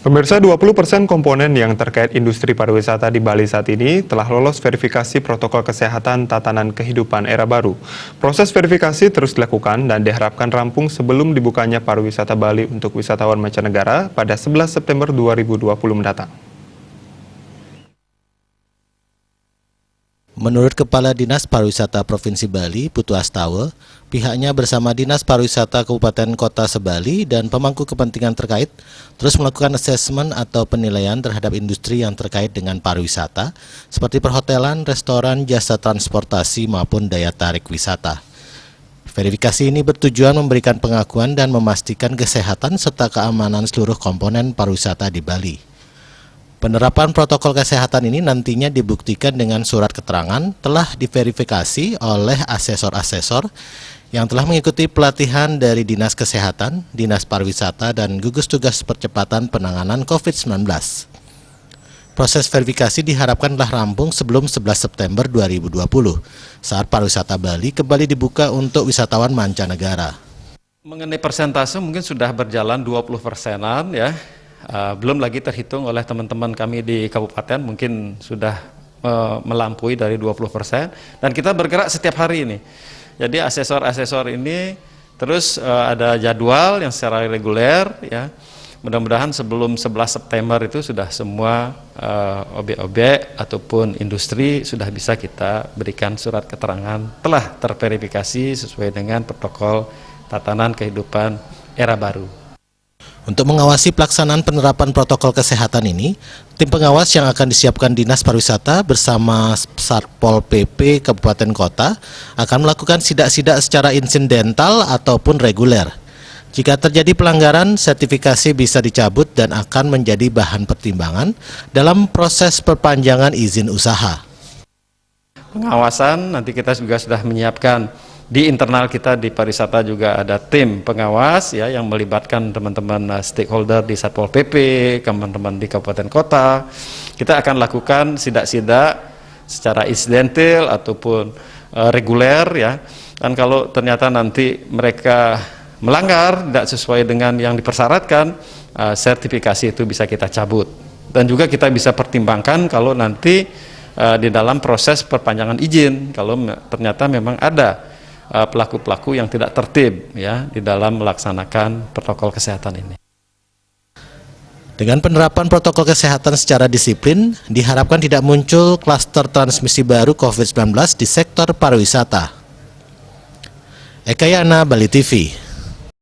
Pemirsa, 20% komponen yang terkait industri pariwisata di Bali saat ini telah lolos verifikasi protokol kesehatan tatanan kehidupan era baru. Proses verifikasi terus dilakukan dan diharapkan rampung sebelum dibukanya pariwisata Bali untuk wisatawan mancanegara pada 11 September 2020 mendatang. Menurut Kepala Dinas Pariwisata Provinsi Bali, Putu Astawa, pihaknya bersama Dinas Pariwisata Kabupaten Kota Sebali dan pemangku kepentingan terkait terus melakukan asesmen atau penilaian terhadap industri yang terkait dengan pariwisata seperti perhotelan, restoran, jasa transportasi maupun daya tarik wisata. Verifikasi ini bertujuan memberikan pengakuan dan memastikan kesehatan serta keamanan seluruh komponen pariwisata di Bali. Penerapan protokol kesehatan ini nantinya dibuktikan dengan surat keterangan telah diverifikasi oleh asesor-asesor yang telah mengikuti pelatihan dari Dinas Kesehatan, Dinas Pariwisata, dan gugus tugas percepatan penanganan COVID-19. Proses verifikasi diharapkan telah rampung sebelum 11 September 2020 saat pariwisata Bali kembali dibuka untuk wisatawan mancanegara. Mengenai persentase mungkin sudah berjalan 20%-an ya. Belum lagi terhitung oleh teman-teman kami di kabupaten mungkin sudah melampaui dari 20%, dan kita bergerak setiap hari ini. Jadi asesor-asesor ini terus ada jadwal yang secara reguler ya. Mudah-mudahan sebelum 11 September itu sudah semua objek-objek ataupun industri sudah bisa kita berikan surat keterangan telah terverifikasi sesuai dengan protokol tatanan kehidupan era baru. Untuk mengawasi pelaksanaan penerapan protokol kesehatan ini, tim pengawas yang akan disiapkan Dinas Pariwisata bersama Satpol PP Kabupaten Kota akan melakukan sidak-sidak secara insidental ataupun reguler. Jika terjadi pelanggaran, sertifikasi bisa dicabut dan akan menjadi bahan pertimbangan dalam proses perpanjangan izin usaha. Pengawasan nanti kita juga sudah menyiapkan. Di internal kita di pariwisata juga ada tim pengawas ya yang melibatkan teman-teman stakeholder di Satpol PP, teman-teman di kabupaten kota. Kita akan lakukan sidak-sidak secara insidental ataupun reguler ya. Dan kalau ternyata nanti mereka melanggar tidak sesuai dengan yang dipersyaratkan, sertifikasi itu bisa kita cabut. Dan juga kita bisa pertimbangkan kalau nanti di dalam proses perpanjangan izin kalau ternyata memang ada pelaku-pelaku yang tidak tertib ya di dalam melaksanakan protokol kesehatan ini. Dengan penerapan protokol kesehatan secara disiplin, diharapkan tidak muncul klaster transmisi baru COVID-19 di sektor pariwisata. Eka Yana, Bali TV.